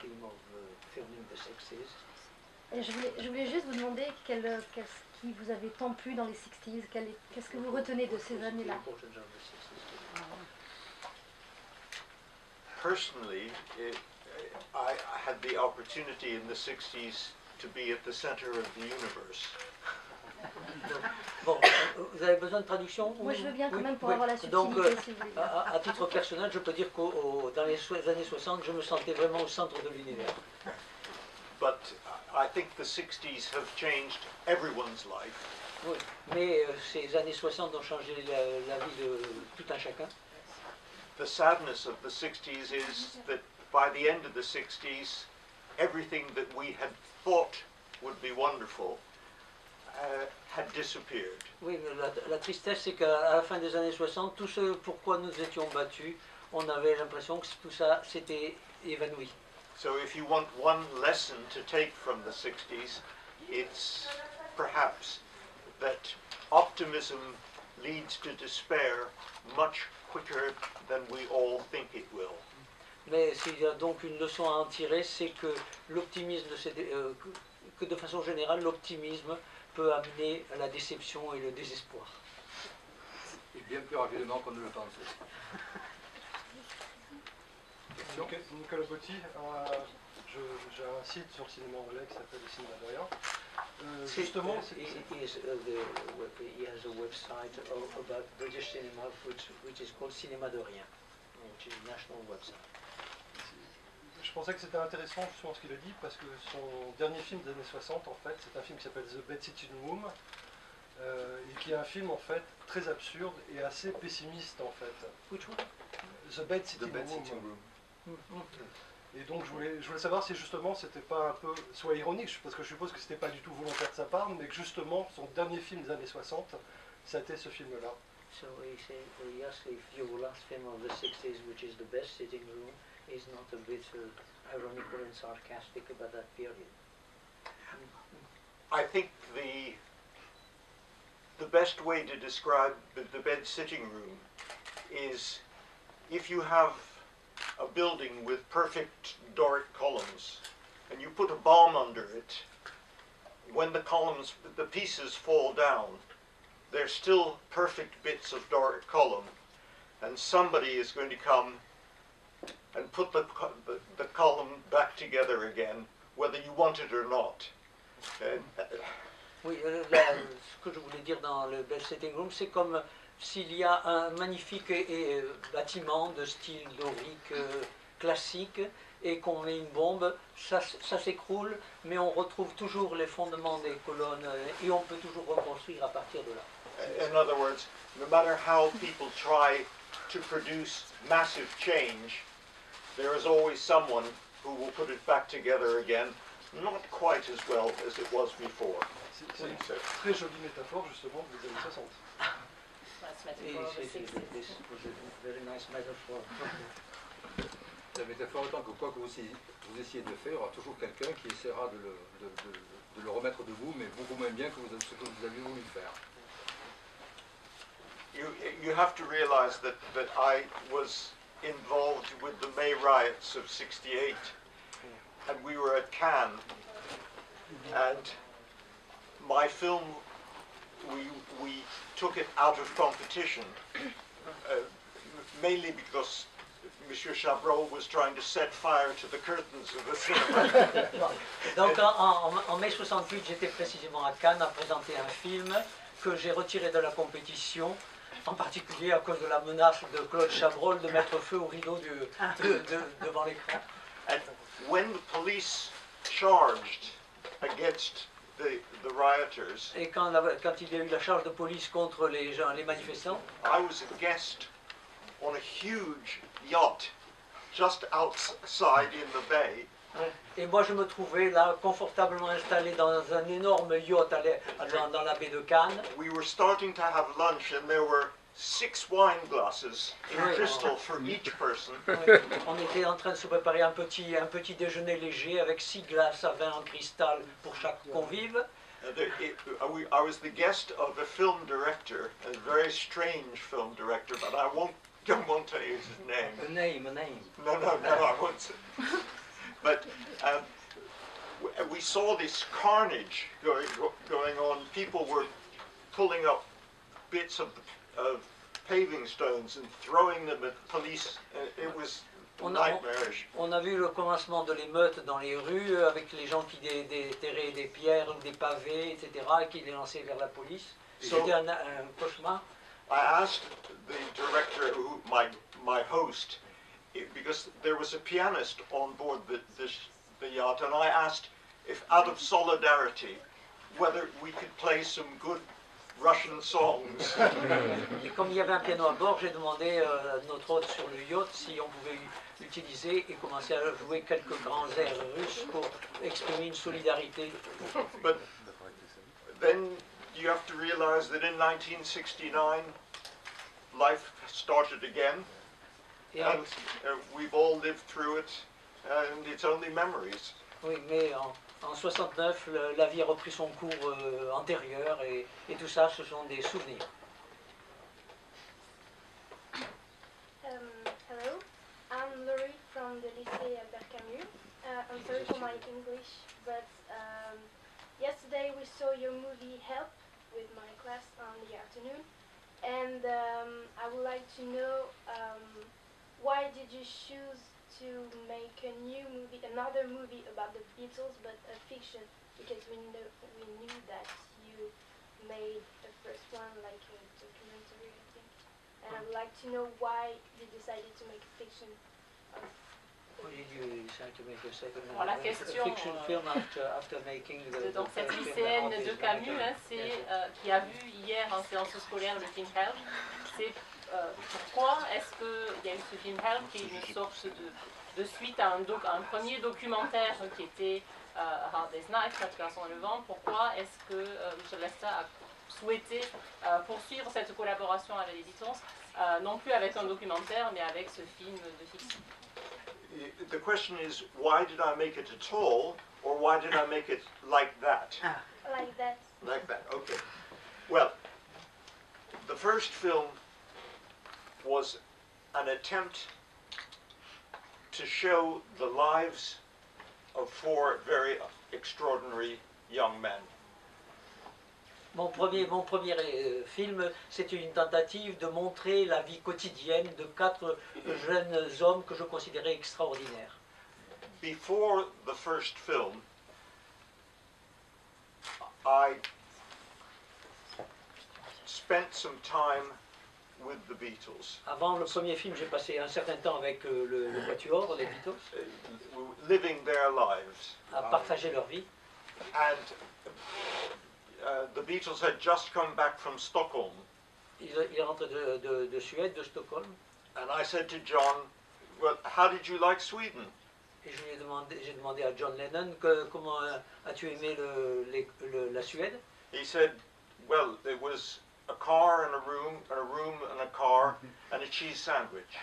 theme of filming the 60s. Et je voulais juste vous demander qu'est-ce qui vous avait tant plu dans les 60s, qu'est-ce que vous retenez de ces années-là? Personally, I had the opportunity in the 60s to be at the center of the universe. Bon, vous avez besoin de traduction? Moi je veux bien quand même pour oui. avoir la Donc, subtilité, si vous voulez. à titre personnel, je peux dire que dans les années 60, je me sentais vraiment au centre de l'univers. But I think the 60s have changed everyone's life. Oui, mais ces années 60 ont changé la vie de tout un chacun. The sadness of the 60s is that by the end of the 60s, everything that we had thought would be wonderful had disappeared. Oui, la tristesse, c'est qu'à la fin des années 60, tout ce pourquoi nous étions battus, on avait l'impression que tout ça s'était évanoui. So if you want one lesson to take from the 60s, it's perhaps that optimism leads to despair much quicker than we all think it will. Mais s'il y a donc une leçon à en tirer, c'est que l'optimisme, que de façon générale, l'optimisme peut amener à la déception et le désespoir. Et bien plus rapidement qu'on ne le pensait. Nicolas Botti, j'ai un site sur le cinéma anglais qui s'appelle le cinéma de rien. Justement, he has a website about British cinema which is called Cinéma de rien, which is a national website. Je pensais que c'était intéressant justement ce qu'il a dit parce que son dernier film des années 60 en fait, c'est un film qui s'appelle The Bad Sitting Room et qui est un film en fait très absurde et assez pessimiste en fait. Which one? The Bad Sitting Room. Et donc je voulais savoir si justement c'était pas un peu, soit ironique, parce que je suppose que c'était pas du tout volontaire de sa part, mais que justement son dernier film des années 60, ça a été ce film-là. So he asked if your last film of the 60s, which is The Best Sitting Room, is not a bit ironical and sarcastic about that period. I think the best way to describe the bed sitting room is if you have a building with perfect Doric columns and you put a bomb under it, when the pieces fall down, they're still perfect bits of Doric column, and somebody is going to come and put the column back together again, whether you want it or not. Oui, ce que je voulais dire dans le Best Sitting Room, c'est comme s'il y a un magnifique bâtiment de style dorique classique et qu'on met une bombe, ça s'écroule, mais on retrouve toujours les fondements des colonnes et on peut toujours reconstruire à partir de là. In other words, no matter how people try to produce massive change, there is always someone who will put it back together again, not quite as well as it was before. C'est une très jolie métaphore justement des années 60. Very nice metaphor. La métaphore étant que quoi que vous essayez de faire, il y aura toujours quelqu'un qui essaiera de le remettre debout, mais beaucoup moins bien que ce que vous aviez voulu faire. You have to realize that I was involved with the May riots of '68, and we were at Cannes, and my film, we took it out of competition, mainly because Monsieur Chabrol was trying to set fire to the curtains of the cinema. Donc en mai 68, j'étais précisément à Cannes à présenter un film que j'ai retiré de la compétition, en particulier à cause de la menace de Claude Chabrol de mettre feu au rideau devant l'écran. And when the police charged against the rioters, et quand il y a eu la charge de police contre les manifestants, I was a guest on a huge yacht just outside in the bay. Et moi je me trouvais là confortablement installé dans un énorme yacht dans la baie de Cannes. We were starting to have lunch and there were 6 wine glasses in crystal for each person. On était en train de se préparer un petit déjeuner léger avec 6 glaces à vin en cristal pour chaque convive. I was the guest of a film director, a very strange film director, but I won't tell you his name. A name. No, I won't say. but we saw this carnage going on. People were pulling up bits of paving stones and throwing them at police. It was nightmarish. On a vu le commencement de l'émeute dans les rues avec les gens qui déterraient des pierres ou des pavés, etc., et qui les lançaient vers la police. C'était un cauchemar. I asked the director, my host, because there was a pianist on board the yacht, and I asked if, out of solidarity, whether we could play some good Russian songs. Et comme il y avait un piano à bord, j'ai demandé à notre hôte sur le yacht si on pouvait l'utiliser et commencer à jouer quelques grands airs russes pour exprimer une solidarité. But then you have to realize that in 1969, life started again, and we've all lived through it, and it's only memories. Oui, mais en 69, la vie a repris son cours antérieur et tout ça, ce sont des souvenirs. Hello, I'm Laurie from the lycée Albert Camus. I'm sorry for my English, but yesterday we saw your movie Help with my class on the afternoon, and I would like to know why did you choose to make a new movie, another movie about the Beatles, but a fiction, because we knew that you made the first one like a documentary, I think, and I would like to know why you decided to make a fiction of la question fiction film after making the donc cette first lycéenne film de Camus, qui a vu hier en séance scolaire le film Help, c'est pourquoi est-ce qu'il y a eu ce film Help qui est une sorte de suite à un premier documentaire qui était Hard Day's Night, 4 garçons et le vent. Pourquoi est-ce que Michel Lasta a souhaité poursuivre cette collaboration avec les Beatles, non plus avec un documentaire mais avec ce film de fiction? The question is, why did I make it at all, or why did I make it like that? like that. Like that, okay. Well, the first film was an attempt to show the lives of 4 very extraordinary young men. Mon premier film, c'était une tentative de montrer la vie quotidienne de 4 jeunes hommes que je considérais extraordinaires. Before the first film, I spent some time with the Beatles. Avant le premier film, j'ai passé un certain temps avec le Quatuor, les Beatles, Living their lives. à partager leur vie. And the Beatles had just come back from Stockholm. Ils rentrent de Suède, de Stockholm. And I said to John, well, how did you like Sweden? Et j'ai demandé à John Lennon comment as-tu aimé la Suède. He said, well, it was a car and a room and a car and a cheese sandwich.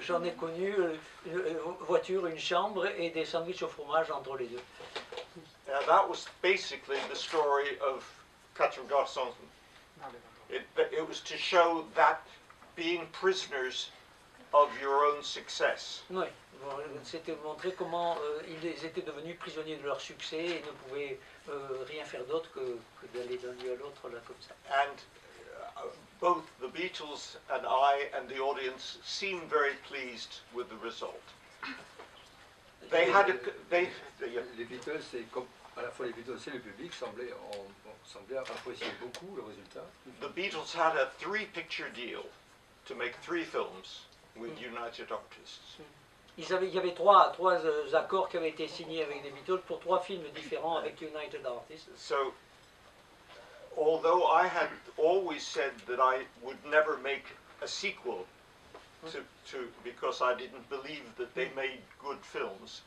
J'en ai connu une voiture, une chambre et des sandwichs au fromage entre les deux. That was basically the story of Quatre Garçons. It was to show that being prisoners of your own success. Oui, c'était montrer comment ils étaient devenus prisonniers de leur succès et ne pouvaient rien faire d'autre que d'aller d'un lieu à l'autre là comme ça. And both the Beatles and I and the audience seemed very pleased with the result. They had les Beatles, c'est comme à la fois les Beatles et le public semblait apprécier beaucoup le résultat. The Beatles had a 3-picture deal to make 3 films with United Artists. Il y avait trois accords qui avaient été signés avec les Beatles pour 3 films différents avec United Artists. So, although I had always said that I would never make a sequel because I didn't believe that they made good films,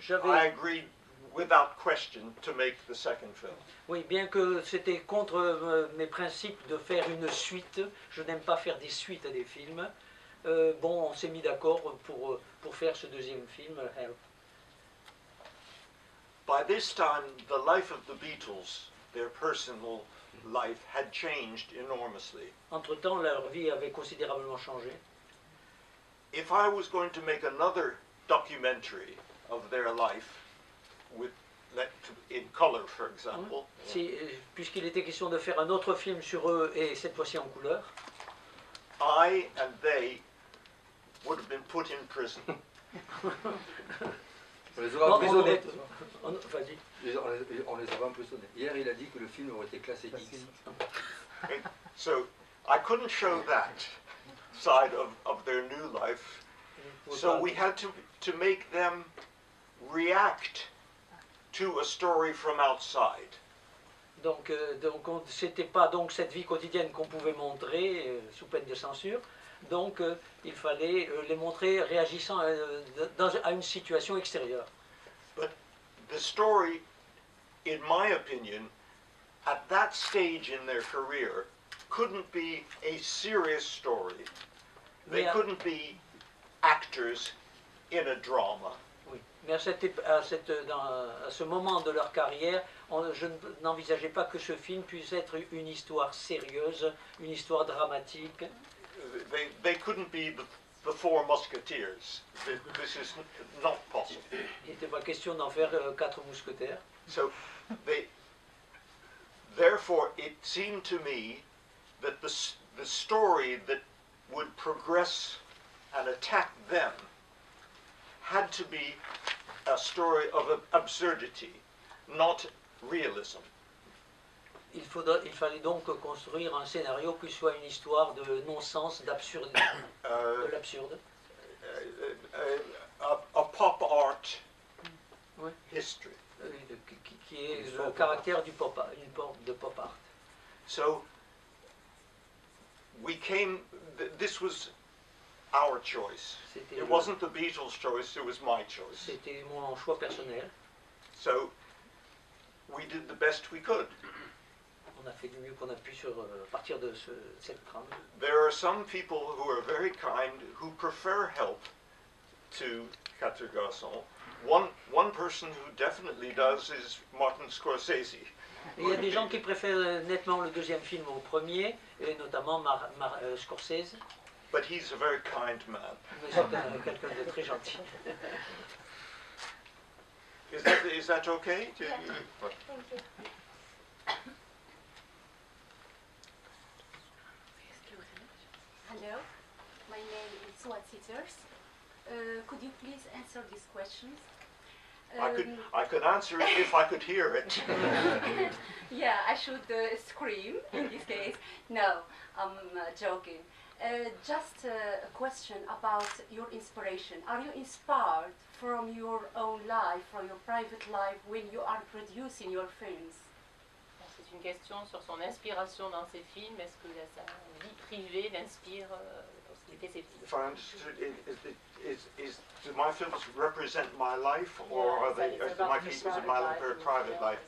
I agreed without question to make the second film. Oui, bien que c'était contre mes principes de faire une suite, je n'aime pas faire des suites à des films. Bon, on s'est mis d'accord pour faire ce deuxième film, Help. By this time, the life of the Beatles, their personal life, had changed enormously. Entre-temps, leur vie avait considérablement changé. If I was going to make another documentary of their life, with in color, for example, Puisqu'il était question de faire un autre film sur eux, et cette fois-ci en couleur, I and they would have been put in prison. On les aura emprisonnés. Vas-y. On les aura emprisonnés. Hier, il a dit que le film aurait été classé X. So I couldn't show that side of their new life. So we had to make them react to a story from outside. Donc c'était pas donc cette vie quotidienne qu'on pouvait montrer sous peine de censure. Donc il fallait les montrer réagissant à une situation extérieure. But the story, in my opinion, at that stage in their career, couldn't be a serious story. They couldn't be actors in a drama. Oui, mais à ce moment de leur carrière, je n'envisageais pas que ce film puisse être une histoire sérieuse, une histoire dramatique. They couldn't be the Four Musketeers. This is not possible. Il n'était pas question d'en faire 4 mousquetaires. So, therefore, it seemed to me that the story that would progress and attack them had to be a story of absurdity, not realism. Il fallait donc construire un scénario qui soit une histoire de non-sens, d'absurde, de l'absurde. A pop art Oui. history. Qui est le caractère du pop art. So we came. This was our choice. It wasn't the Beatles' choice. It was my choice. C'était mon choix personnel. So we did the best we could. On a fait du mieux qu'on a pu à partir de cette trame. There are some people who are very kind who prefer help to Quatre Garçons. One person who definitely does is Martin Scorsese. Et il y a des gens qui préfèrent nettement le deuxième film au premier, et notamment Scorsese. But he's a very kind man. Mais c'est quelqu'un de très gentil. Is that okay? Yeah. Thank you. Hello, my name is Suat Sitters. Could you please answer these questions? I could answer it if I could hear it. Yeah, I should scream in this case. No, I'm joking. Just a question about your inspiration. Are you inspired from your own life, from your private life, when you are producing your films? C'est une question sur son inspiration dans ses films. Est-ce que sa vie privée l'inspire lorsqu'il fait ses films? If I understood, do my films represent my life, or Yeah, are they? it's Is about my his very private yeah. life?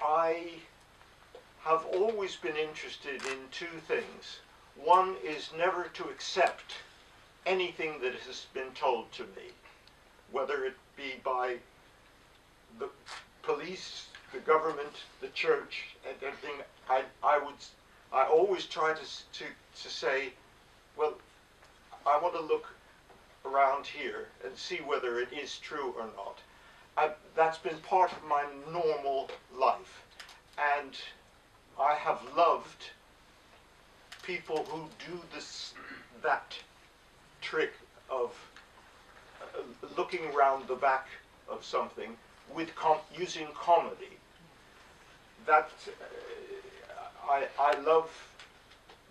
I have always been interested in two things. One is never to accept anything that has been told to me, whether it be by the police, the government, the church, and everything. I always try to say, well, I want to look around here and see whether it is true or not. That's been part of my normal life, and I have loved people who do that trick of looking around the back of something with using comedy. That I love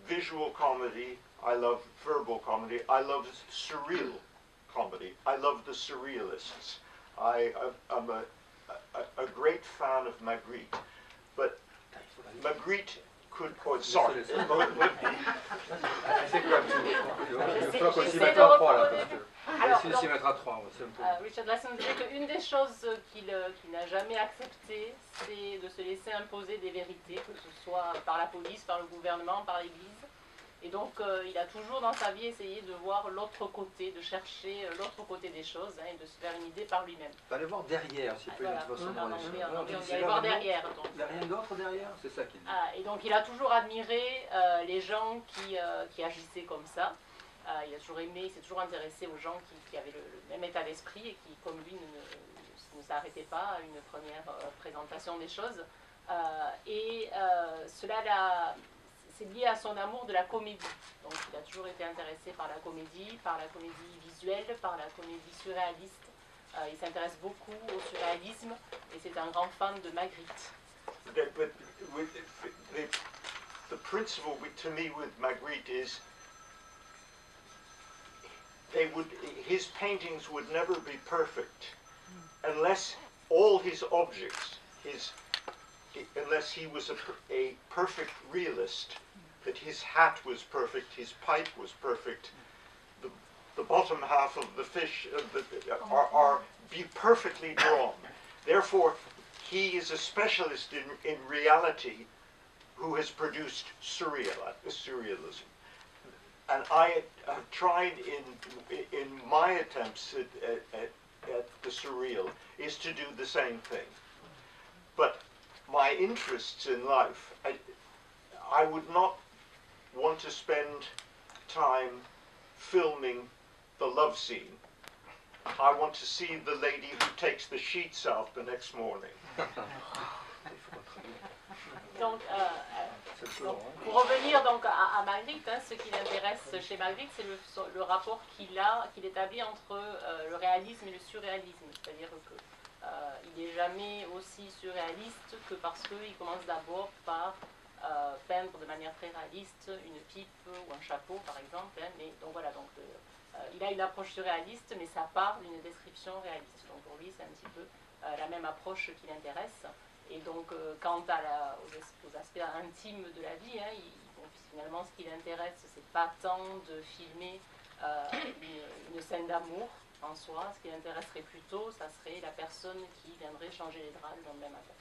visual comedy. I love verbal comedy. I love surreal comedy. I love the surrealists. I'm a great fan of Magritte, but Magritte could. Oh, sorry. Richard Lasson disait qu'une des choses qu'il n'a jamais acceptées, c'est de se laisser imposer des vérités, que ce soit par la police, par le gouvernement, par l'Église. Et donc il a toujours dans sa vie essayé de voir l'autre côté, de chercher l'autre côté des choses, et de se faire une idée par lui-même. D'aller voir derrière, s'il peut y avoir son En anglais, on dit aller voir derrière. Donc. Il n'y a rien d'autre derrière, c'est ça qu'il dit. Et donc il a toujours admiré les gens qui agissaient comme ça. il a toujours aimé, il s'est toujours intéressé aux gens qui avaient le même état d'esprit et qui, comme lui, ne s'arrêtaient pas à une première présentation des choses. Cela c'est lié à son amour de la comédie. Donc il a toujours été intéressé par la comédie visuelle, par la comédie surréaliste. Il s'intéresse beaucoup au surréalisme et c'est un grand fan de Magritte. The principle to me with Magritte is his paintings would never be perfect unless all his objects, unless he was a perfect realist, that his hat was perfect, his pipe was perfect, the bottom half of the fish are be perfectly drawn. Therefore, he is a specialist in reality who has produced surrealism. And I have tried in my attempts at the surreal is to do the same thing. But my interests in life, I would not want to spend time filming the love scene. I want to see the lady who takes the sheets out the next morning. Donc, pour revenir donc à Magritte, ce qui l'intéresse chez Magritte, c'est le rapport qu'il établit entre le réalisme et le surréalisme. C'est-à-dire qu'il n'est jamais aussi surréaliste que parce qu'il commence d'abord par peindre de manière très réaliste une pipe ou un chapeau, par exemple. Donc voilà, il a une approche surréaliste, mais ça part d'une description réaliste. Donc pour lui, c'est un petit peu la même approche qui l'intéresse. Et donc, quant aux aspects intimes de la vie, finalement, ce qui l'intéresse, c'est pas tant de filmer une scène d'amour en soi. Ce qui l'intéresserait plutôt, ça serait la personne qui viendrait changer les draps le lendemain matin.